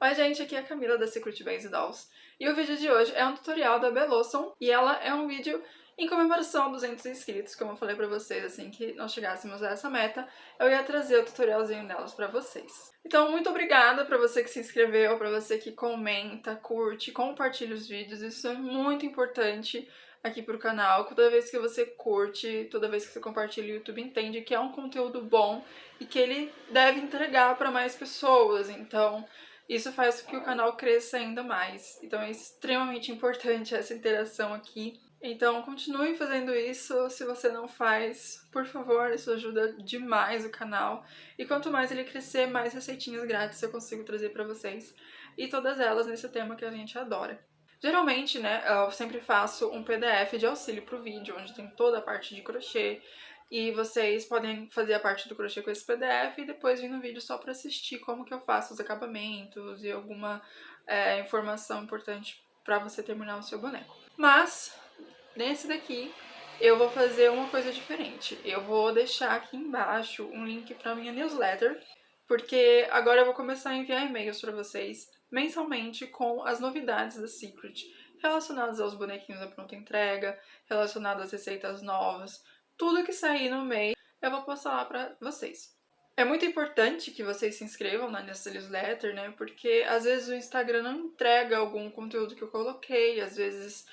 Oi gente, aqui é a Camila da Secret Base Dolls e o vídeo de hoje é um tutorial da Bellossom e ela é um vídeo em comemoração a 200 inscritos, como eu falei pra vocês, assim que nós chegássemos a essa meta, eu ia trazer o tutorialzinho delas pra vocês. Então, muito obrigada pra você que se inscreveu, pra você que comenta, curte, compartilha os vídeos, isso é muito importante aqui pro canal. Toda vez que você curte, toda vez que você compartilha, o YouTube entende que é um conteúdo bom e que ele deve entregar pra mais pessoas, então isso faz com que o canal cresça ainda mais. Então é extremamente importante essa interação aqui. Então continue fazendo isso, se você não faz, por favor, isso ajuda demais o canal. E quanto mais ele crescer, mais receitinhas grátis eu consigo trazer pra vocês. E todas elas nesse tema que a gente adora. Geralmente, né, eu sempre faço um PDF de auxílio pro vídeo, onde tem toda a parte de crochê, e vocês podem fazer a parte do crochê com esse PDF e depois vir no vídeo só pra assistir como que eu faço os acabamentos e alguma informação importante pra você terminar o seu boneco. Mas, nesse daqui, eu vou fazer uma coisa diferente. Eu vou deixar aqui embaixo um link pra minha newsletter, porque agora eu vou começar a enviar e-mails pra vocês mensalmente com as novidades da Secret, relacionadas aos bonequinhos da pronta entrega, relacionadas às receitas novas, tudo que sair no mês eu vou postar lá pra vocês. É muito importante que vocês se inscrevam nessa newsletter, né, porque às vezes o Instagram não entrega algum conteúdo que eu coloquei, às vezes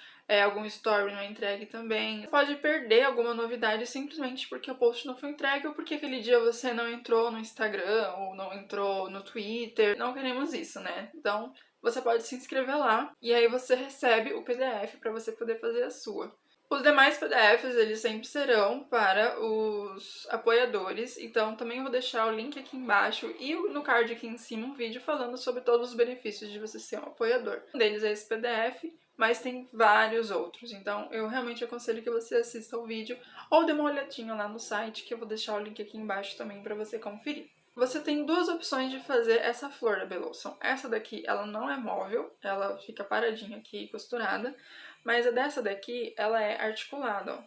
algum story não é entregue também. Você pode perder alguma novidade simplesmente porque o post não foi entregue ou porque aquele dia você não entrou no Instagram ou não entrou no Twitter. Não queremos isso, né? Então você pode se inscrever lá e aí você recebe o PDF para você poder fazer a sua. Os demais PDFs, eles sempre serão para os apoiadores, então também vou deixar o link aqui embaixo e no card aqui em cima um vídeo falando sobre todos os benefícios de você ser um apoiador. Um deles é esse PDF, mas tem vários outros, então eu realmente aconselho que você assista o vídeo ou dê uma olhadinha lá no site, que eu vou deixar o link aqui embaixo também para você conferir. Você tem duas opções de fazer essa flor da Bellossom. Essa daqui, ela não é móvel, ela fica paradinha aqui, costurada, mas a dessa daqui, ela é articulada, ó.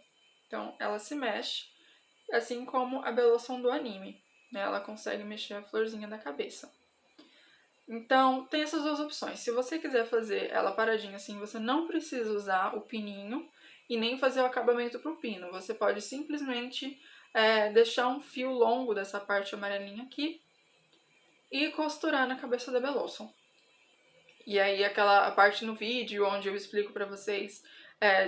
Então, ela se mexe, assim como a Bellossom do anime, né? Ela consegue mexer a florzinha da cabeça. Então, tem essas duas opções. Se você quiser fazer ela paradinha assim, você não precisa usar o pininho e nem fazer o acabamento pro pino. Você pode simplesmente deixar um fio longo dessa parte amarelinha aqui e costurar na cabeça da Bellossom. E aí a parte no vídeo onde eu explico pra vocês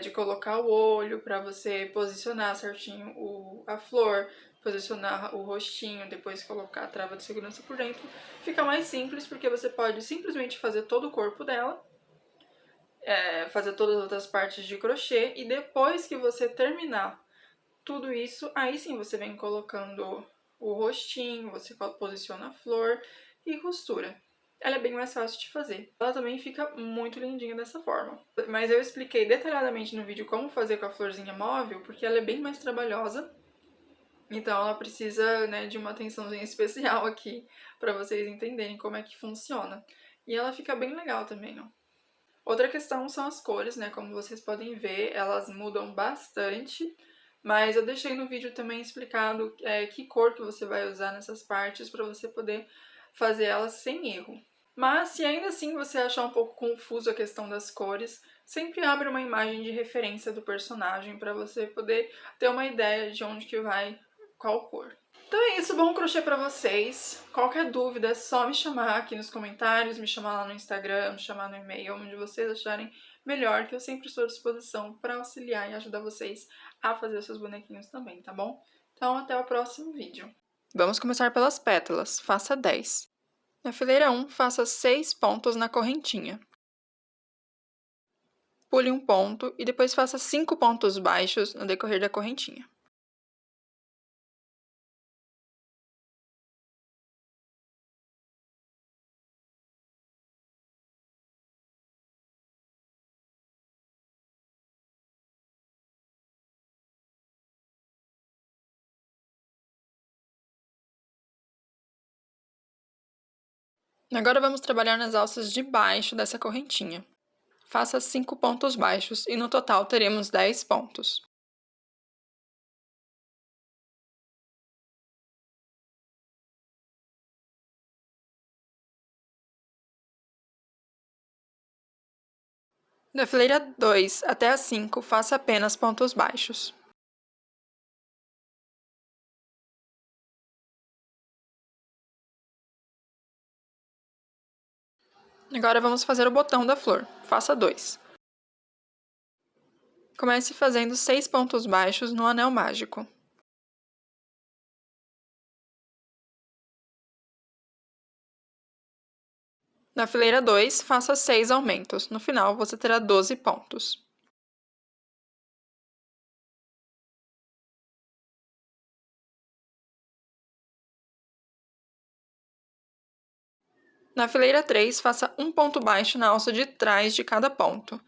de colocar o olho, pra você posicionar certinho a flor, posicionar o rostinho, depois colocar a trava de segurança por dentro, fica mais simples porque você pode simplesmente fazer todo o corpo dela, fazer todas as outras partes de crochê e depois que você terminar tudo isso, aí sim você vem colocando o rostinho, você posiciona a flor e costura. Ela é bem mais fácil de fazer. Ela também fica muito lindinha dessa forma. Mas eu expliquei detalhadamente no vídeo como fazer com a florzinha móvel, porque ela é bem mais trabalhosa. Então ela precisa, né, de uma atençãozinha especial aqui, pra vocês entenderem como é que funciona. E ela fica bem legal também, ó. Outra questão são as cores, né, como vocês podem ver, elas mudam bastante. Mas eu deixei no vídeo também explicado que cor que você vai usar nessas partes para você poder fazer elas sem erro. Mas se ainda assim você achar um pouco confuso a questão das cores, sempre abre uma imagem de referência do personagem para você poder ter uma ideia de onde que vai qual cor. Então é isso, bom crochê pra vocês. Qualquer dúvida é só me chamar aqui nos comentários, me chamar lá no Instagram, me chamar no e-mail, onde vocês acharem melhor, que eu sempre estou à disposição para auxiliar e ajudar vocês a fazer os seus bonequinhos também, tá bom? Então até o próximo vídeo. Vamos começar pelas pétalas, faça 10. Na fileira 1, faça 6 pontos na correntinha. Pule um ponto e depois faça 5 pontos baixos no decorrer da correntinha. Agora vamos trabalhar nas alças de baixo dessa correntinha. Faça 5 pontos baixos e no total teremos 10 pontos. Da fileira 2 até a 5, faça apenas pontos baixos. Agora vamos fazer o botão da flor. Faça 2. Comece fazendo 6 pontos baixos no anel mágico. Na fileira 2, faça 6 aumentos. No final, você terá 12 pontos. Na fileira 3, faça um ponto baixo na alça de trás de cada ponto.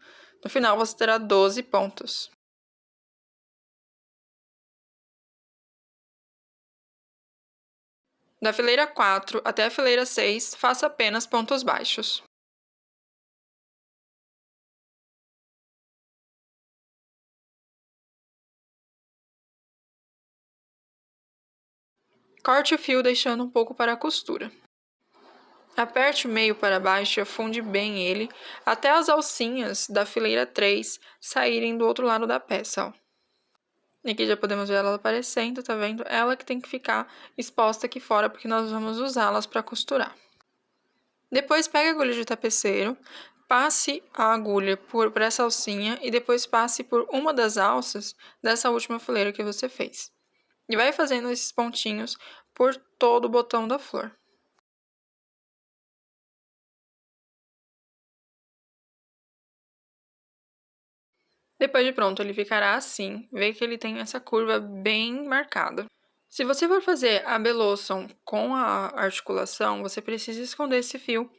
No final, você terá 12 pontos. Da fileira 4 até a fileira 6, faça apenas pontos baixos. Corte o fio deixando um pouco para a costura. Aperte o meio para baixo e afunde bem ele, até as alcinhas da fileira 3 saírem do outro lado da peça, ó. E aqui já podemos ver ela aparecendo, tá vendo? Ela que tem que ficar exposta aqui fora, porque nós vamos usá-las para costurar. Depois pegue a agulha de tapeceiro, passe a agulha por essa alcinha e depois passe por uma das alças dessa última fileira que você fez. E vai fazendo esses pontinhos por todo o botão da flor. Depois de pronto, ele ficará assim, vê que ele tem essa curva bem marcada. Se você for fazer a Belosom com a articulação, você precisa esconder esse fio,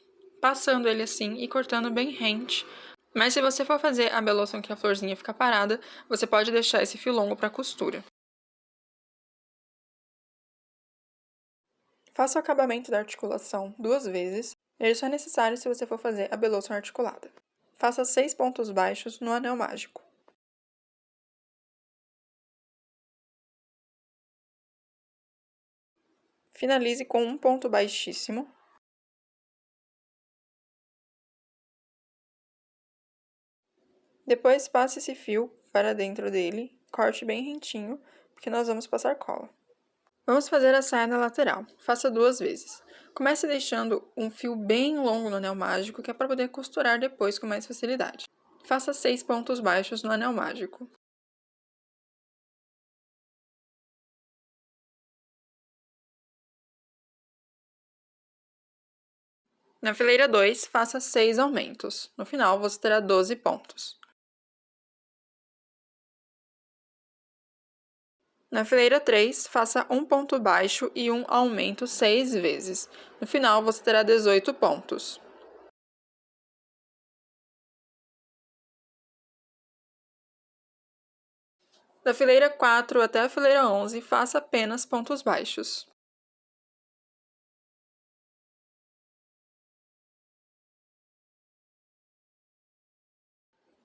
passando ele assim e cortando bem rente. Mas se você for fazer a Belosom que a florzinha fica parada, você pode deixar esse fio longo para costura. Faça o acabamento da articulação 2 vezes, ele só é necessário se você for fazer a Belosom articulada. Faça 6 pontos baixos no anel mágico. Finalize com um ponto baixíssimo. Depois passe esse fio para dentro dele, corte bem rentinho, porque nós vamos passar cola. Vamos fazer a saia na lateral. Faça 2 vezes. Comece deixando um fio bem longo no anel mágico, que é para poder costurar depois com mais facilidade. Faça 6 pontos baixos no anel mágico. Na fileira 2, faça 6 aumentos. No final, você terá 12 pontos. Na fileira 3, faça um ponto baixo e um aumento 6 vezes. No final, você terá 18 pontos. Da fileira 4 até a fileira 11, faça apenas pontos baixos.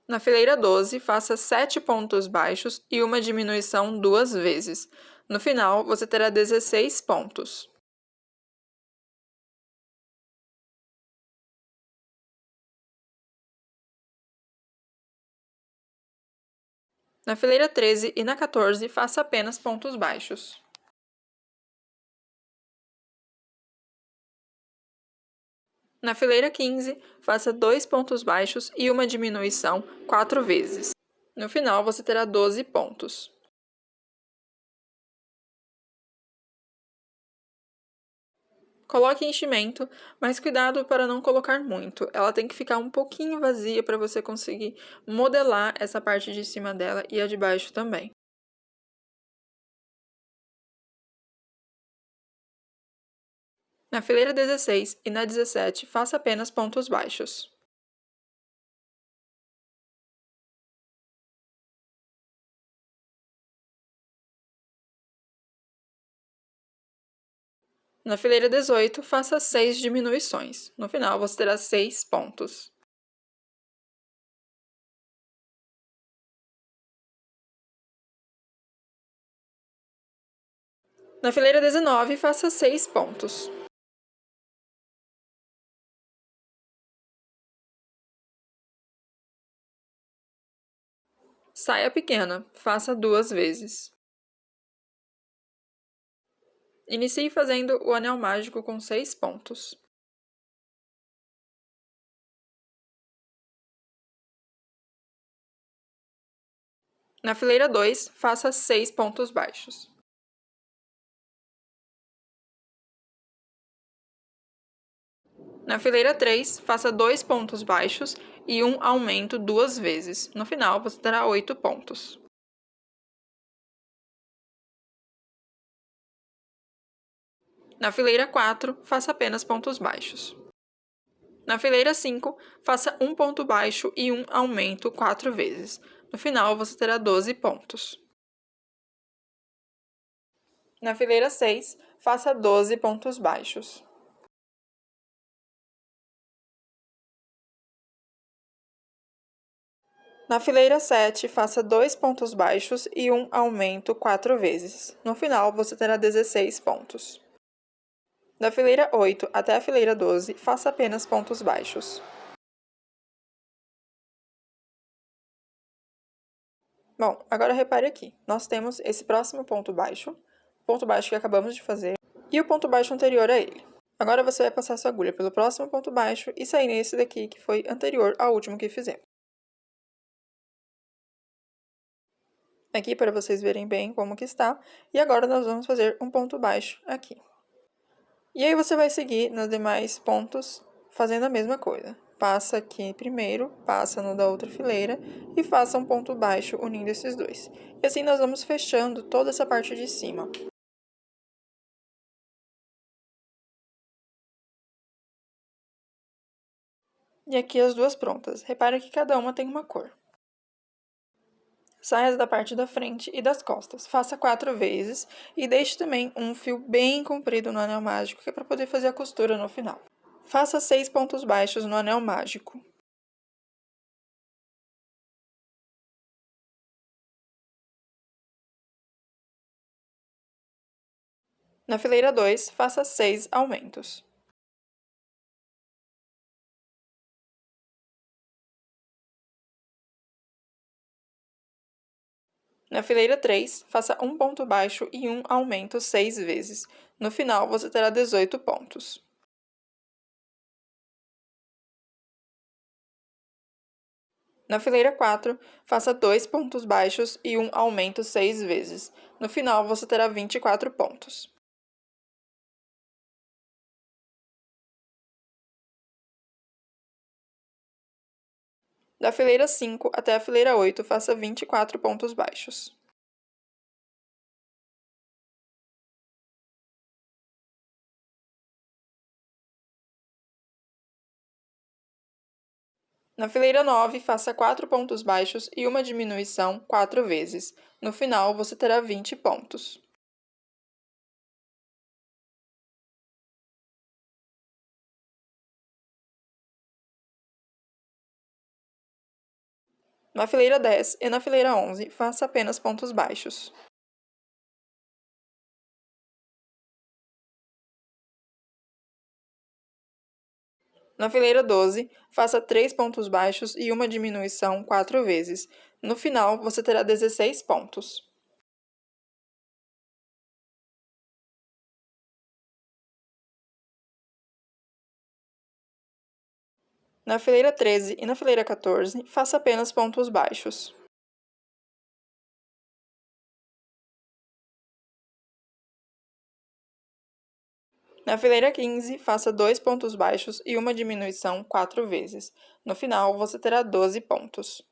Na fileira 12, faça 7 pontos baixos e uma diminuição 2 vezes. No final, você terá 16 pontos. Na fileira 13 e na 14, faça apenas pontos baixos. Na fileira 15, faça 2 pontos baixos e uma diminuição 4 vezes. No final, você terá 12 pontos. Coloque enchimento, mas cuidado para não colocar muito. Ela tem que ficar um pouquinho vazia para você conseguir modelar essa parte de cima dela e a de baixo também. Na fileira 16 e na 17, faça apenas pontos baixos. Na fileira 18, faça 6 diminuições. No final, você terá 6 pontos. Na fileira 19, faça 6 pontos. Saia pequena, faça 2 vezes. Inicie fazendo o anel mágico com 6 pontos. Na fileira 2, faça 6 pontos baixos. Na fileira 3, faça 2 pontos baixos e um aumento 2 vezes. No final, você terá 8 pontos. Na fileira 4, faça apenas pontos baixos. Na fileira 5, faça um ponto baixo e um aumento 4 vezes. No final, você terá 12 pontos. Na fileira 6, faça 12 pontos baixos. Na fileira 7, faça 2 pontos baixos e um aumento 4 vezes. No final, você terá 16 pontos. Da fileira 8 até a fileira 12, faça apenas pontos baixos. Bom, agora repare aqui. Nós temos esse próximo ponto baixo que acabamos de fazer, e o ponto baixo anterior a ele. Agora você vai passar sua agulha pelo próximo ponto baixo e sair nesse daqui que foi anterior ao último que fizemos. Aqui para vocês verem bem como que está, e agora nós vamos fazer um ponto baixo aqui. E aí você vai seguir nos demais pontos fazendo a mesma coisa. Passa aqui primeiro, passa no da outra fileira e faça um ponto baixo unindo esses dois. E assim nós vamos fechando toda essa parte de cima. E aqui as duas prontas. Repara que cada uma tem uma cor. Saias da parte da frente e das costas. Faça 4 vezes e deixe também um fio bem comprido no anel mágico, que é para poder fazer a costura no final. Faça 6 pontos baixos no anel mágico. Na fileira 2, faça 6 aumentos. Na fileira 3, faça um ponto baixo e um aumento 6 vezes. No final, você terá 18 pontos. Na fileira 4, faça 2 pontos baixos e um aumento 6 vezes. No final, você terá 24 pontos. Da fileira 5 até a fileira 8, faça 24 pontos baixos. Na fileira 9, faça 4 pontos baixos e uma diminuição 4 vezes. No final, você terá 20 pontos. Na fileira 10 e na fileira 11, faça apenas pontos baixos. Na fileira 12, faça 3 pontos baixos e uma diminuição 4 vezes. No final, você terá 16 pontos. Na fileira 13 e na fileira 14, faça apenas pontos baixos. Na fileira 15, faça 2 pontos baixos e uma diminuição 4 vezes. No final, você terá 12 pontos.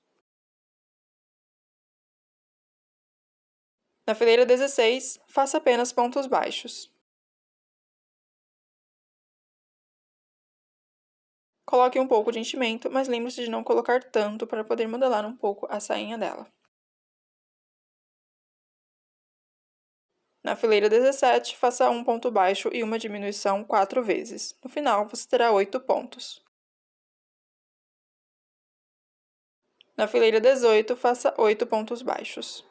Na fileira 16, faça apenas pontos baixos. Coloque um pouco de enchimento, mas lembre-se de não colocar tanto para poder modelar um pouco a sainha dela. Na fileira 17, faça um ponto baixo e uma diminuição 4 vezes. No final, você terá 8 pontos. Na fileira 18, faça 8 pontos baixos.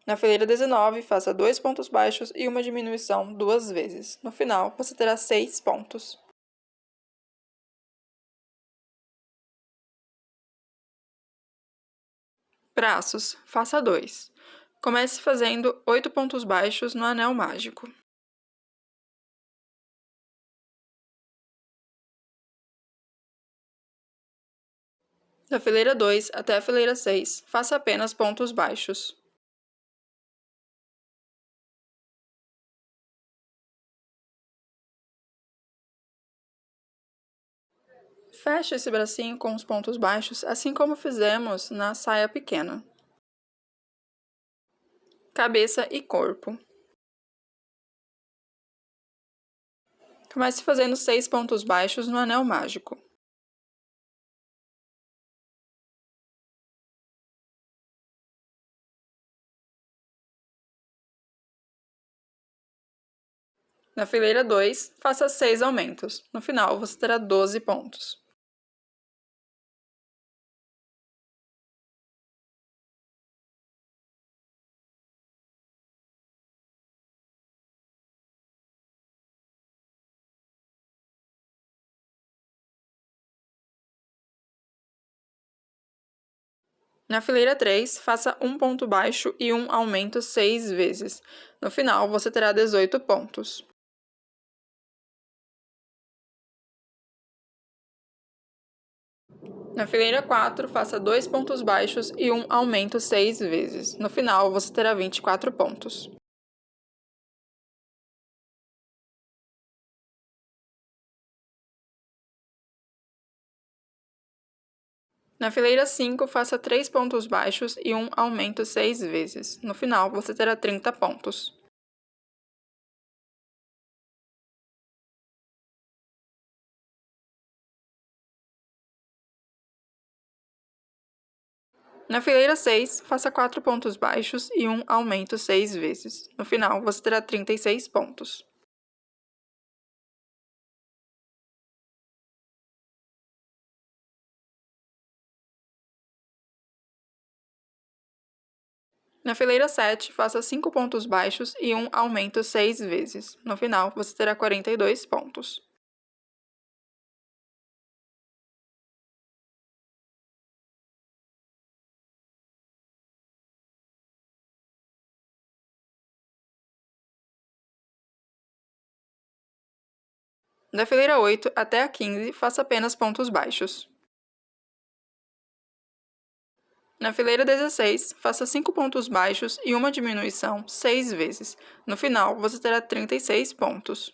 Na fileira 19, faça 2 pontos baixos e uma diminuição 2 vezes. No final, você terá 6 pontos. Braços, faça 2. Comece fazendo 8 pontos baixos no anel mágico. Da fileira 2 até a fileira 6, faça apenas pontos baixos. Feche esse bracinho com os pontos baixos, assim como fizemos na saia pequena. Cabeça e corpo. Comece fazendo 6 pontos baixos no anel mágico. Na fileira 2, faça 6 aumentos. No final, você terá 12 pontos. Na fileira 3, faça um ponto baixo e um aumento 6 vezes. No final, você terá 18 pontos. Na fileira 4, faça 2 pontos baixos e um aumento 6 vezes. No final, você terá 24 pontos. Na fileira 5, faça 3 pontos baixos e um aumento 6 vezes. No final, você terá 30 pontos. Na fileira 6, faça 4 pontos baixos e um aumento 6 vezes. No final, você terá 36 pontos. Na fileira 7, faça 5 pontos baixos e um aumento 6 vezes. No final, você terá 42 pontos. Da fileira 8 até a 15, faça apenas pontos baixos. Na fileira 16, faça 5 pontos baixos e uma diminuição 6 vezes. No final, você terá 36 pontos.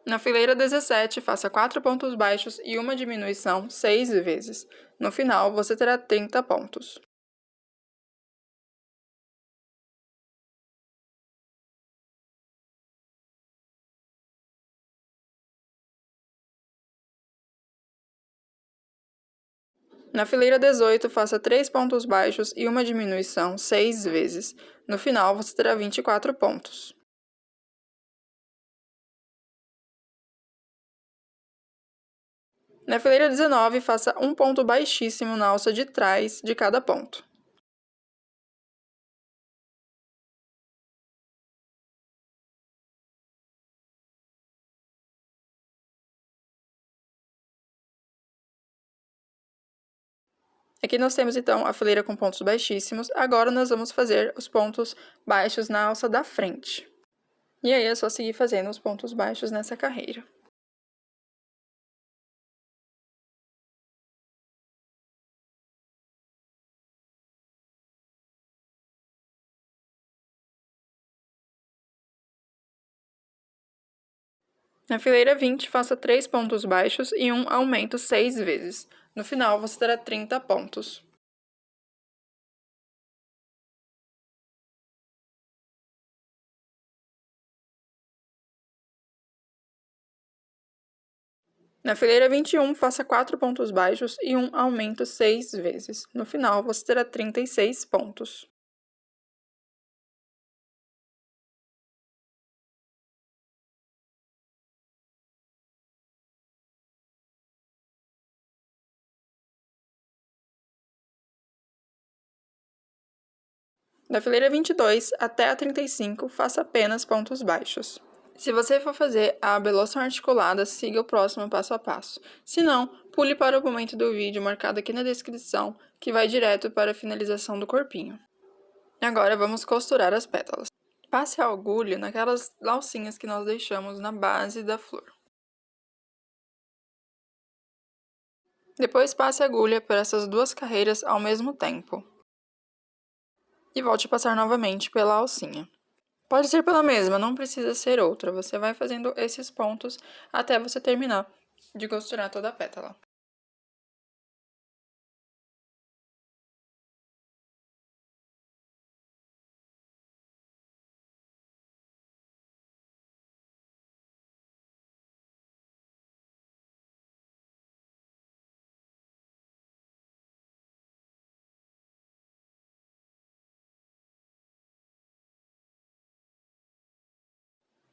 Na fileira 17, faça 4 pontos baixos e uma diminuição 6 vezes. No final, você terá 30 pontos. Na fileira 18, faça 3 pontos baixos e uma diminuição 6 vezes. No final, você terá 24 pontos. Na fileira 19, faça um ponto baixíssimo na alça de trás de cada ponto. Aqui nós temos então a fileira com pontos baixíssimos. Agora nós vamos fazer os pontos baixos na alça da frente. E aí é só seguir fazendo os pontos baixos nessa carreira. Na fileira 20, faça 3 pontos baixos e um aumento 6 vezes. No final, você terá 30 pontos. Na fileira 21, faça 4 pontos baixos e um aumento 6 vezes. No final, você terá 36 pontos. Da fileira 22 até a 35, faça apenas pontos baixos. Se você for fazer a abeloção articulada, siga o próximo passo a passo. Se não, pule para o momento do vídeo marcado aqui na descrição, que vai direto para a finalização do corpinho. Agora vamos costurar as pétalas. Passe a agulha naquelas alcinhas que nós deixamos na base da flor. Depois passe a agulha por essas duas carreiras ao mesmo tempo. E volte a passar novamente pela alcinha. Pode ser pela mesma, não precisa ser outra. Você vai fazendo esses pontos até você terminar de costurar toda a pétala.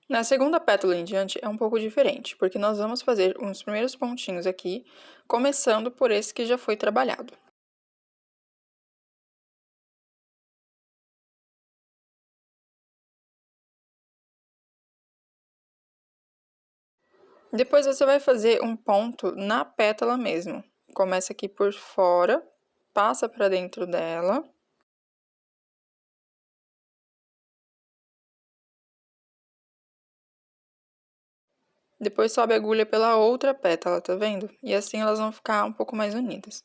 Na segunda pétala em diante é um pouco diferente, porque nós vamos fazer uns primeiros pontinhos aqui, começando por esse que já foi trabalhado. Depois você vai fazer um ponto na pétala mesmo. Começa aqui por fora, passa para dentro dela. Depois sobe a agulha pela outra pétala, tá vendo? E assim elas vão ficar um pouco mais unidas.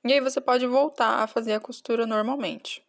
E aí você pode voltar a fazer a costura normalmente.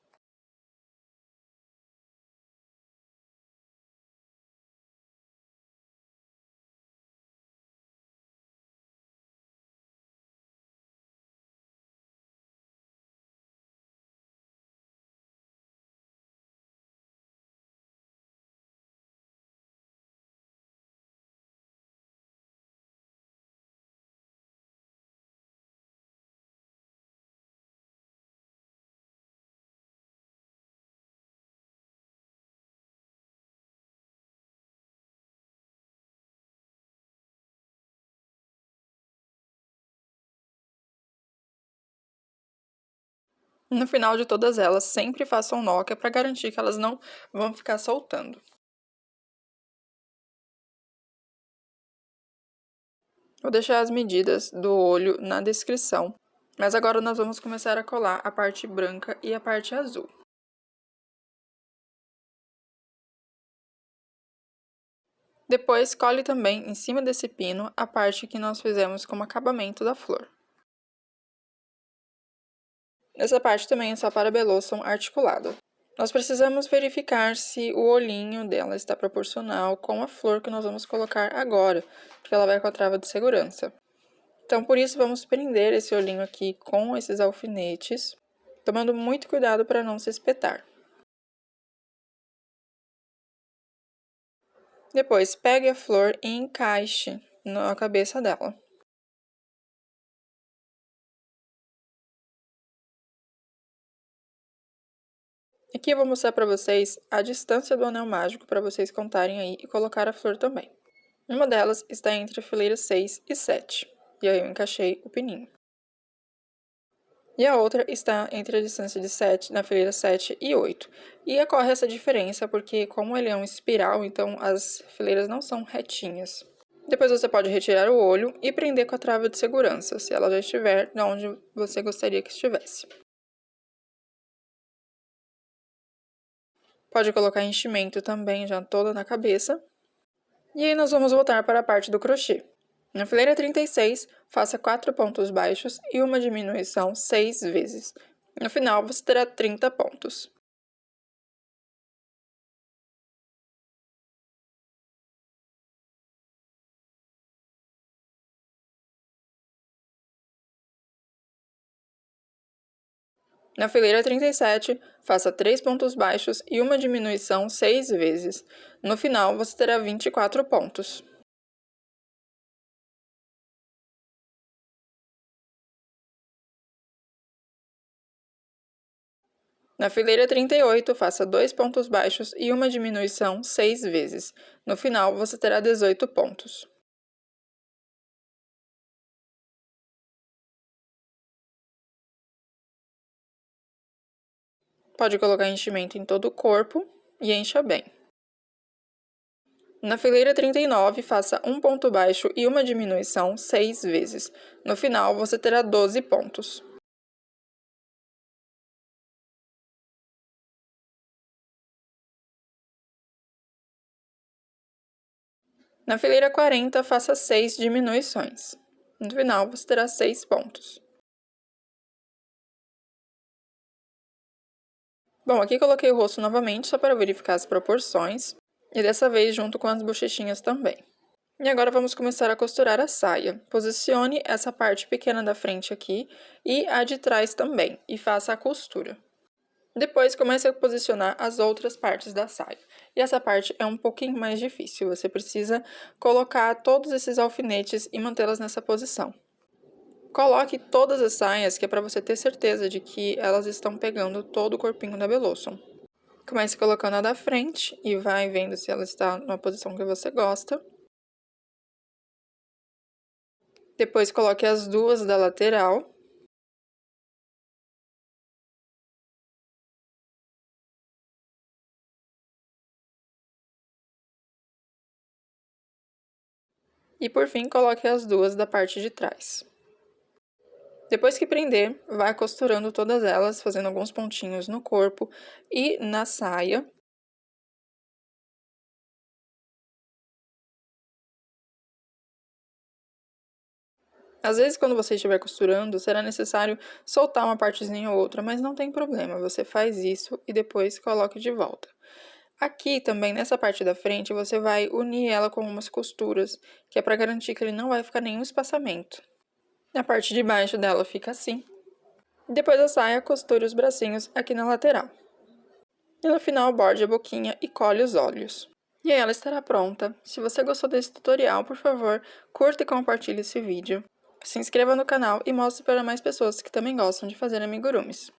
No final de todas elas, sempre façam nó, que é para garantir que elas não vão ficar soltando. Vou deixar as medidas do olho na descrição, mas agora nós vamos começar a colar a parte branca e a parte azul. Depois, cole também em cima desse pino a parte que nós fizemos como acabamento da flor. Essa parte também é só para beloção articulado. Nós precisamos verificar se o olhinho dela está proporcional com a flor que nós vamos colocar agora, porque ela vai com a trava de segurança. Então, por isso, vamos prender esse olhinho aqui com esses alfinetes, tomando muito cuidado para não se espetar. Depois, pegue a flor e encaixe na cabeça dela. Aqui eu vou mostrar para vocês a distância do anel mágico para vocês contarem aí e colocar a flor também. Uma delas está entre a fileira 6 e 7, e aí eu encaixei o pininho. E a outra está entre a distância de 7, na fileira 7 e 8. E ocorre essa diferença porque, como ele é um espiral, então as fileiras não são retinhas. Depois você pode retirar o olho e prender com a trava de segurança, se ela já estiver onde você gostaria que estivesse. Pode colocar enchimento também já toda na cabeça. E aí nós vamos voltar para a parte do crochê. Na fileira 36, faça 4 pontos baixos e uma diminuição 6 vezes. No final, você terá 30 pontos. Na fileira 37, faça 3 pontos baixos e uma diminuição 6 vezes. No final, você terá 24 pontos. Na fileira 38, faça 2 pontos baixos e uma diminuição 6 vezes. No final, você terá 18 pontos. Pode colocar enchimento em todo o corpo e encha bem. Na fileira 39, faça um ponto baixo e uma diminuição 6 vezes. No final, você terá 12 pontos. Na fileira 40, faça 6 diminuições. No final, você terá 6 pontos. Bom, aqui coloquei o rosto novamente, só para verificar as proporções. E dessa vez junto com as bochechinhas também. E agora vamos começar a costurar a saia. Posicione essa parte pequena da frente aqui e a de trás também, e faça a costura. Depois comece a posicionar as outras partes da saia. E essa parte é um pouquinho mais difícil, você precisa colocar todos esses alfinetes e mantê-las nessa posição. Coloque todas as saias, que é para você ter certeza de que elas estão pegando todo o corpinho da Bellossum. Comece colocando a da frente e vai vendo se ela está numa posição que você gosta. Depois coloque as duas da lateral. E por fim, coloque as duas da parte de trás. Depois que prender, vai costurando todas elas, fazendo alguns pontinhos no corpo e na saia. Às vezes, quando você estiver costurando, será necessário soltar uma partezinha ou outra, mas não tem problema, você faz isso e depois coloque de volta. Aqui também, nessa parte da frente, você vai unir ela com umas costuras, que é para garantir que ele não vai ficar nenhum espaçamento. A parte de baixo dela fica assim. Depois da saia, costure os bracinhos aqui na lateral. E no final, borde a boquinha e cole os olhos. E aí ela estará pronta. Se você gostou desse tutorial, por favor, curta e compartilhe esse vídeo. Se inscreva no canal e mostre para mais pessoas que também gostam de fazer amigurumis.